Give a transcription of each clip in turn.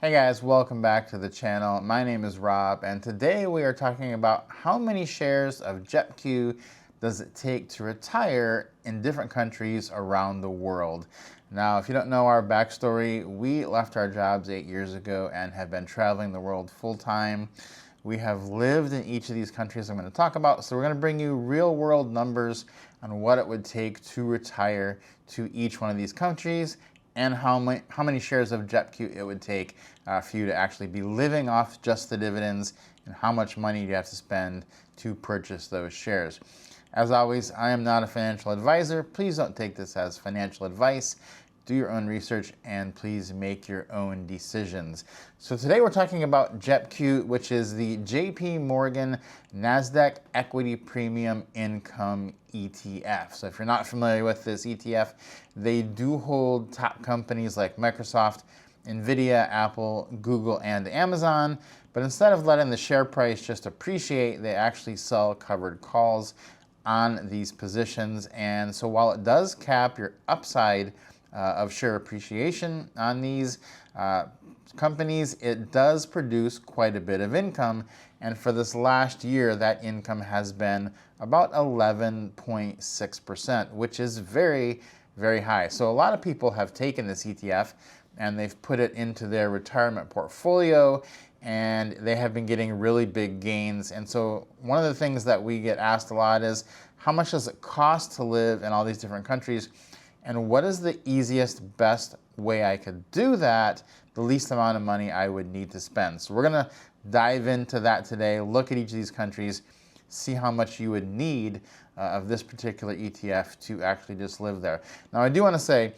Hey guys, welcome back to the channel. My name is Rob, and today we are talking about how many shares of JEPQ does it take to retire in different countries around the world. Now, if you don't know our backstory, we left our jobs 8 years ago and have been traveling the world full time. We have lived in each of these countries I'm going to talk about, so we're going to bring you real world numbers on what it would take to retire to each one of these countries and how many shares of JEPQ it would take for you to actually be living off just the dividends, and how much money you have to spend to purchase those shares. As always, I am not a financial advisor. Please don't take this as financial advice. Do your own research and please make your own decisions. So today we're talking about JEPQ, which is the JPMorgan Nasdaq Equity Premium Income ETF. So if you're not familiar with this ETF, they do hold top companies like Microsoft, Nvidia, Apple, Google, and Amazon. But instead of letting the share price just appreciate, they actually sell covered calls on these positions. And so while it does cap your upside of share appreciation on these companies, it does produce quite a bit of income. And for this last year, that income has been about 11.6%, which is very, very high. So a lot of people have taken this ETF and they've put it into their retirement portfolio, and they have been getting really big gains. And so one of the things that we get asked a lot is, how much does it cost to live in all these different countries? And what is the easiest, best way I could do that, the least amount of money I would need to spend? So we're gonna dive into that today, look at each of these countries, see how much you would need of this particular ETF to actually just live there. Now, I do wanna say,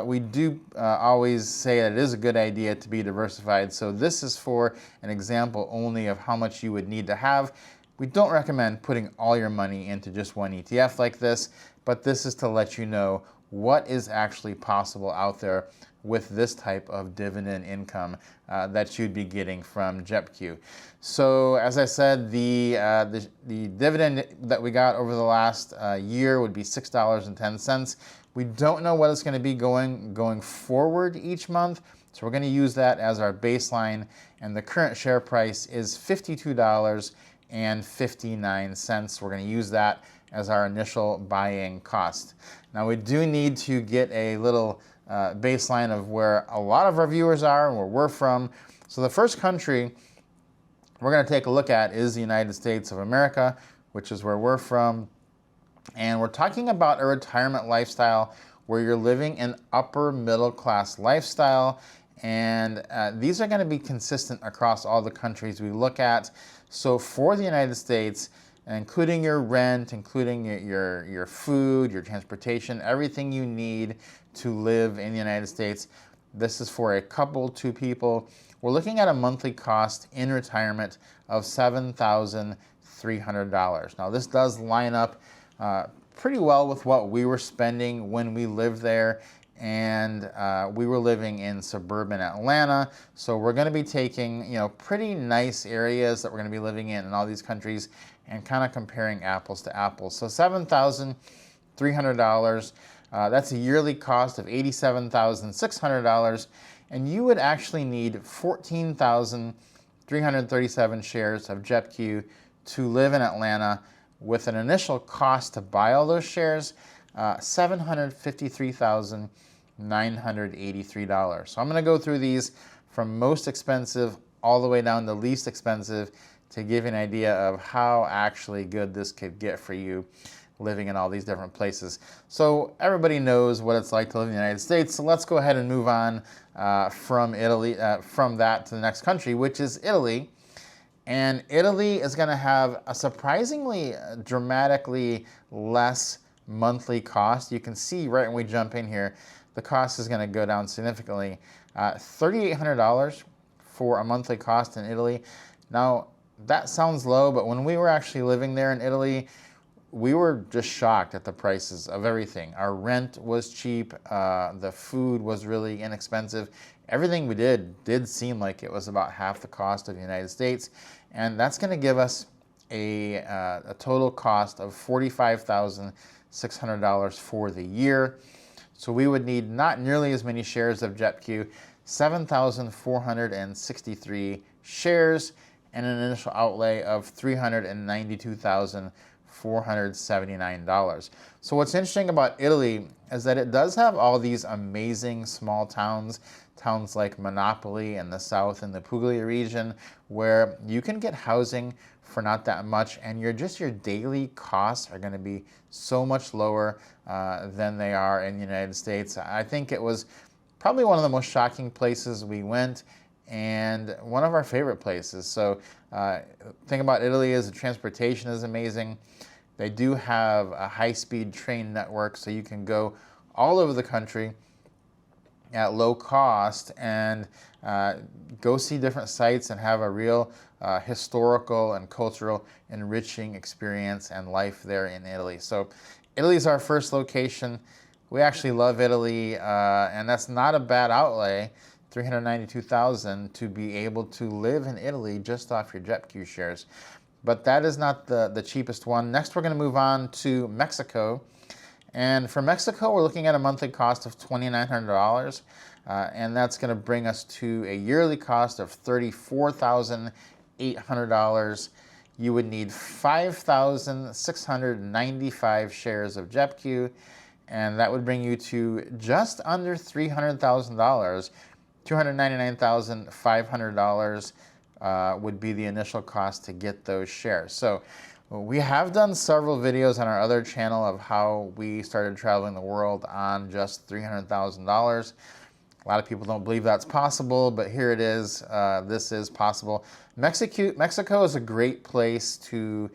we do always say that it is a good idea to be diversified. So this is for an example only of how much you would need to have. We don't recommend putting all your money into just one ETF like this, but this is to let you know what is actually possible out there with this type of dividend income that you'd be getting from JEPQ. So as I said, the dividend that we got over the last year would be $6.10. We don't know what it's going to be going forward each month, so we're going to use that as our baseline, and the current share price is $52.59. We're going to use that as our initial buying cost. Now, we do need to get a little baseline of where a lot of our viewers are and where we're from. So the first country we're going to take a look at is the United States of America, which is where we're from. And we're talking about a retirement lifestyle where you're living an upper middle class lifestyle. And these are going to be consistent across all the countries we look at. So for the United States, including your rent, including your food, your transportation, everything you need to live in the United States, this is for a couple, two people. We're looking at a monthly cost in retirement of $7,300. Now, this does line up pretty well with what we were spending when we lived there, and we were living in suburban Atlanta. So we're going to be taking, pretty nice areas that we're going to be living in all these countries and kind of comparing apples to apples. So $7,300, that's a yearly cost of $87,600, and you would actually need 14,337 shares of JEPQ to live in Atlanta, with an initial cost to buy all those shares, $753,983. So I'm going to go through these from most expensive all the way down to least expensive to give you an idea of how actually good this could get for you living in all these different places. So everybody knows what it's like to live in the United States. So let's go ahead and move on from that to the next country, which is Italy. And Italy is going to have a surprisingly dramatically less monthly cost. You can see right when we jump in here, the cost is going to go down significantly. $3,800 for a monthly cost in Italy. Now, that sounds low, but when we were actually living there in Italy, we were just shocked at the prices of everything. Our rent was cheap. The food was really inexpensive. Everything we did seem like it was about half the cost of the United States. And that's going to give us a total cost of $45,600 for the year. So we would need not nearly as many shares of JEPQ, 7,463 shares and an initial outlay of $392,479. So what's interesting about Italy is that it does have all these amazing small towns, towns like Monopoli in the south in the Puglia region, where you can get housing for not that much, and your daily costs are going to be so much lower than they are in the United States. I think it was probably one of the most shocking places we went, and one of our favorite places. So thing about Italy is the transportation is amazing. They do have a high-speed train network, so you can go all over the country at low cost and go see different sites and have a real historical and cultural enriching experience and life there in Italy. So Italy is our first location. We actually love Italy, and that's not a bad outlay, $392,000 to be able to live in Italy just off your JEPQ shares. But that is not the cheapest one. Next, we're going to move on to Mexico. And for Mexico, we're looking at a monthly cost of $2,900, and that's going to bring us to a yearly cost of $34,800. You would need 5,695 shares of JEPQ, and that would bring you to just under $300,000. $299,500 would be the initial cost to get those shares. So we have done several videos on our other channel of how we started traveling the world on just $300,000. A lot of people don't believe that's possible, but here it is. This is possible. Mexico is a great place to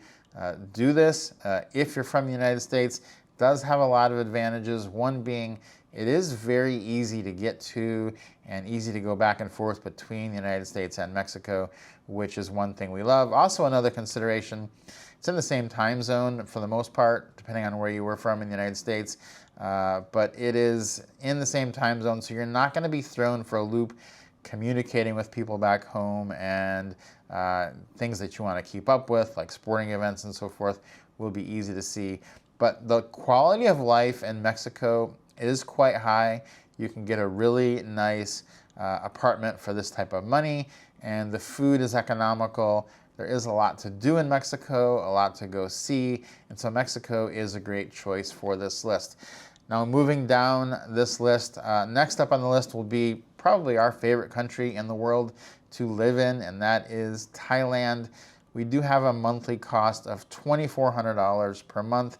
do this. If you're from the United States, it does have a lot of advantages. One being, it is very easy to get to and easy to go back and forth between the United States and Mexico, which is one thing we love. Also, another consideration, it's in the same time zone for the most part, depending on where you were from in the United States, but it is in the same time zone, so you're not going to be thrown for a loop communicating with people back home, and things that you want to keep up with, like sporting events and so forth, will be easy to see. But the quality of life in Mexico is quite high. You can get a really nice apartment for this type of money, and the food is economical. There is a lot to do in Mexico, a lot to go see, and so Mexico is a great choice for this list. Now, moving down this list, next up on the list will be probably our favorite country in the world to live in, and that is Thailand. We do have a monthly cost of $2,400 per month.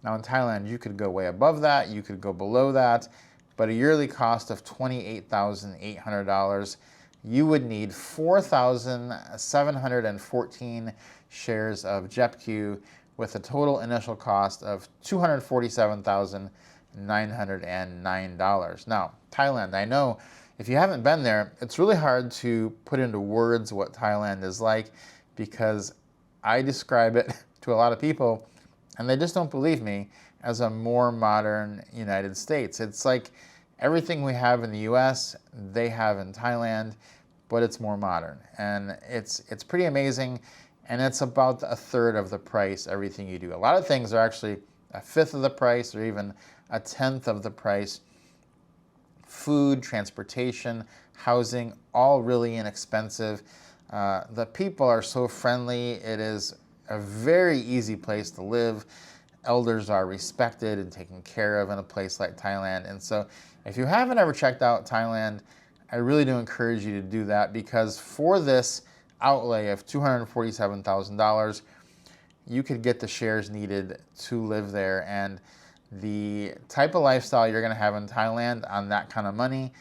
Now in Thailand, you could go way above that, you could go below that, but a yearly cost of $28,800. You would need 4,714 shares of JEPQ with a total initial cost of $247,909. Now, Thailand, I know if you haven't been there, it's really hard to put into words what Thailand is like, because I describe it to a lot of people and they just don't believe me, as a more modern United States. It's like everything we have in the US, they have in Thailand, but it's more modern. And it's pretty amazing, and it's about a third of the price, everything you do. A lot of things are actually a fifth of the price or even a tenth of the price. Food, transportation, housing, all really inexpensive. The people are so friendly. It is a very easy place to live. Elders are respected and taken care of in a place like Thailand. And so if you haven't ever checked out Thailand, I really do encourage you to do that, because for this outlay of $247,000, you could get the shares needed to live there. And the type of lifestyle you're going to have in Thailand on that kind of money,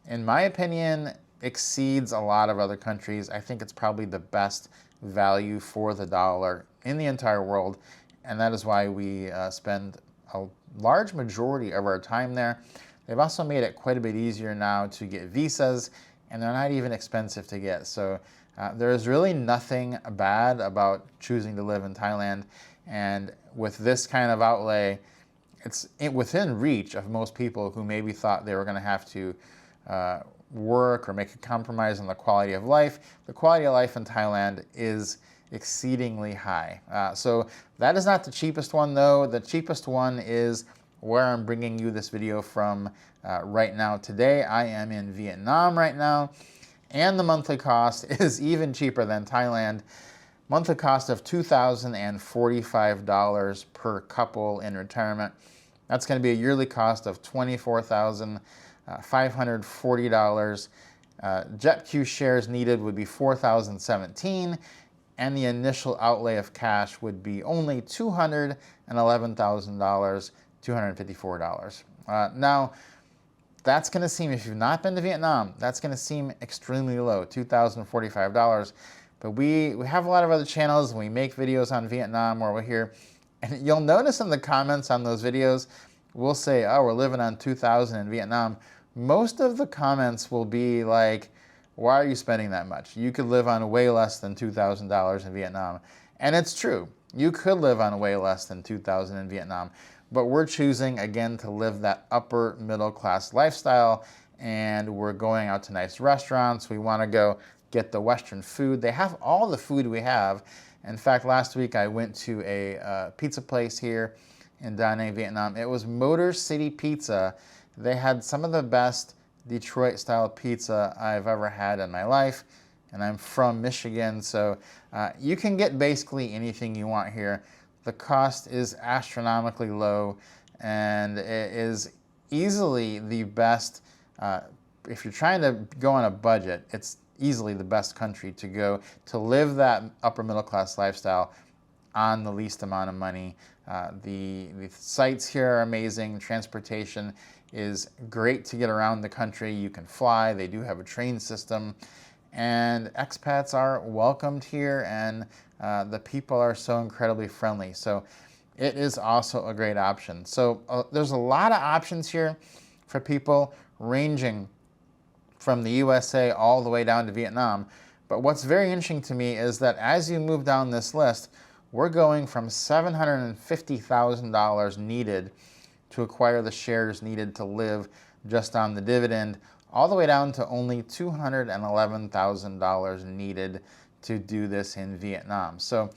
in my opinion, exceeds a lot of other countries. I think it's probably the best value for the dollar in the entire world, and that is why we spend a large majority of our time there. They've also made it quite a bit easier now to get visas, and they're not even expensive to get. So there is really nothing bad about choosing to live in Thailand, and with this kind of outlay, it's within reach of most people who maybe thought they were going to have to work or make a compromise on the quality of life. The quality of life in Thailand is exceedingly high. So that is not the cheapest one, though. The cheapest one is where I'm bringing you this video from right now. Today, I am in Vietnam right now, and the monthly cost is even cheaper than Thailand. Monthly cost of $2,045 per couple in retirement. That's going to be a yearly cost of $24,540. JEPQ shares needed would be 4,017, and the initial outlay of cash would be only $211,000, $254. Now, that's going to seem, if you've not been to Vietnam, that's going to seem extremely low, $2,045. But we have a lot of other channels, and we make videos on Vietnam where we're here. And you'll notice in the comments on those videos, we'll say, oh, we're living on $2,000 in Vietnam. Most of the comments will be like, why are you spending that much? You could live on way less than $2,000 in Vietnam. And it's true. You could live on way less than $2,000 in Vietnam. But we're choosing, again, to live that upper middle class lifestyle. And we're going out to nice restaurants. We want to go get the Western food. They have all the food we have. In fact, last week I went to a pizza place here in Da Nang, Vietnam. It was Motor City Pizza. They had some of the best Detroit-style pizza I've ever had in my life, and I'm from Michigan, so you can get basically anything you want here. The cost is astronomically low, and it is easily the best. If you're trying to go on a budget, it's easily the best country to go to live that upper middle class lifestyle on the least amount of money. The sites here are amazing. Transportation is great to get around the country. You can fly. They do have a train system. And expats are welcomed here, and the people are so incredibly friendly. So it is also a great option. So there's a lot of options here for people ranging from the USA all the way down to Vietnam. But what's very interesting to me is that as you move down this list, we're going from $750,000 needed to acquire the shares needed to live just on the dividend, all the way down to only $211,000 needed to do this in Vietnam. So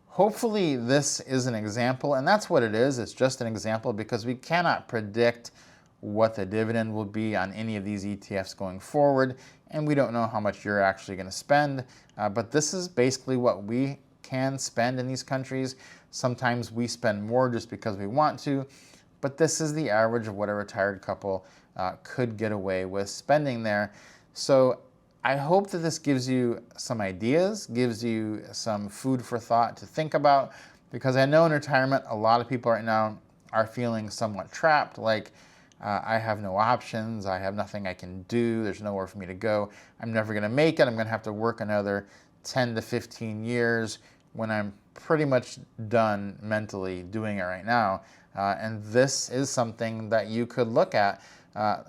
hopefully this is an example, and that's what it is. It's just an example because we cannot predict what the dividend will be on any of these ETFs going forward, and we don't know how much you're actually going to spend, but this is basically what we can spend in these countries. Sometimes we spend more just because we want to, but this is the average of what a retired couple could get away with spending there. So I hope that this gives you some ideas, gives you some food for thought to think about, because I know in retirement a lot of people right now are feeling somewhat trapped, like I have no options, I have nothing I can do, there's nowhere for me to go, I'm never going to make it, I'm going to have to work another 10 to 15 years when I'm pretty much done mentally doing it right now. And this is something that you could look at.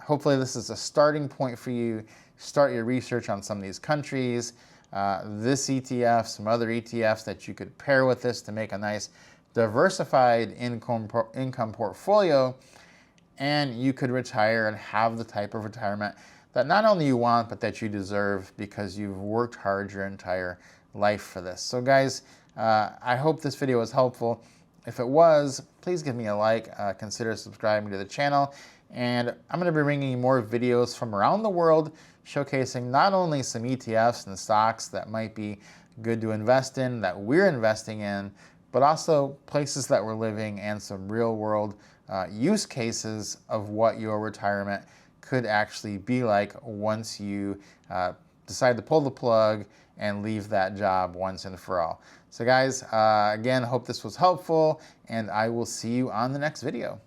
Hopefully this is a starting point for you. Start your research on some of these countries, this ETF, some other ETFs that you could pair with this to make a nice diversified income portfolio, and you could retire and have the type of retirement that not only you want, but that you deserve because you've worked hard your entire life for this. So guys, I hope this video was helpful. If it was, please give me a like, consider subscribing to the channel, and I'm going to be bringing you more videos from around the world showcasing not only some ETFs and stocks that might be good to invest in, that we're investing in, but also places that we're living and some real world use cases of what your retirement could actually be like once you decide to pull the plug and leave that job once and for all. So guys, again, hope this was helpful, and I will see you on the next video.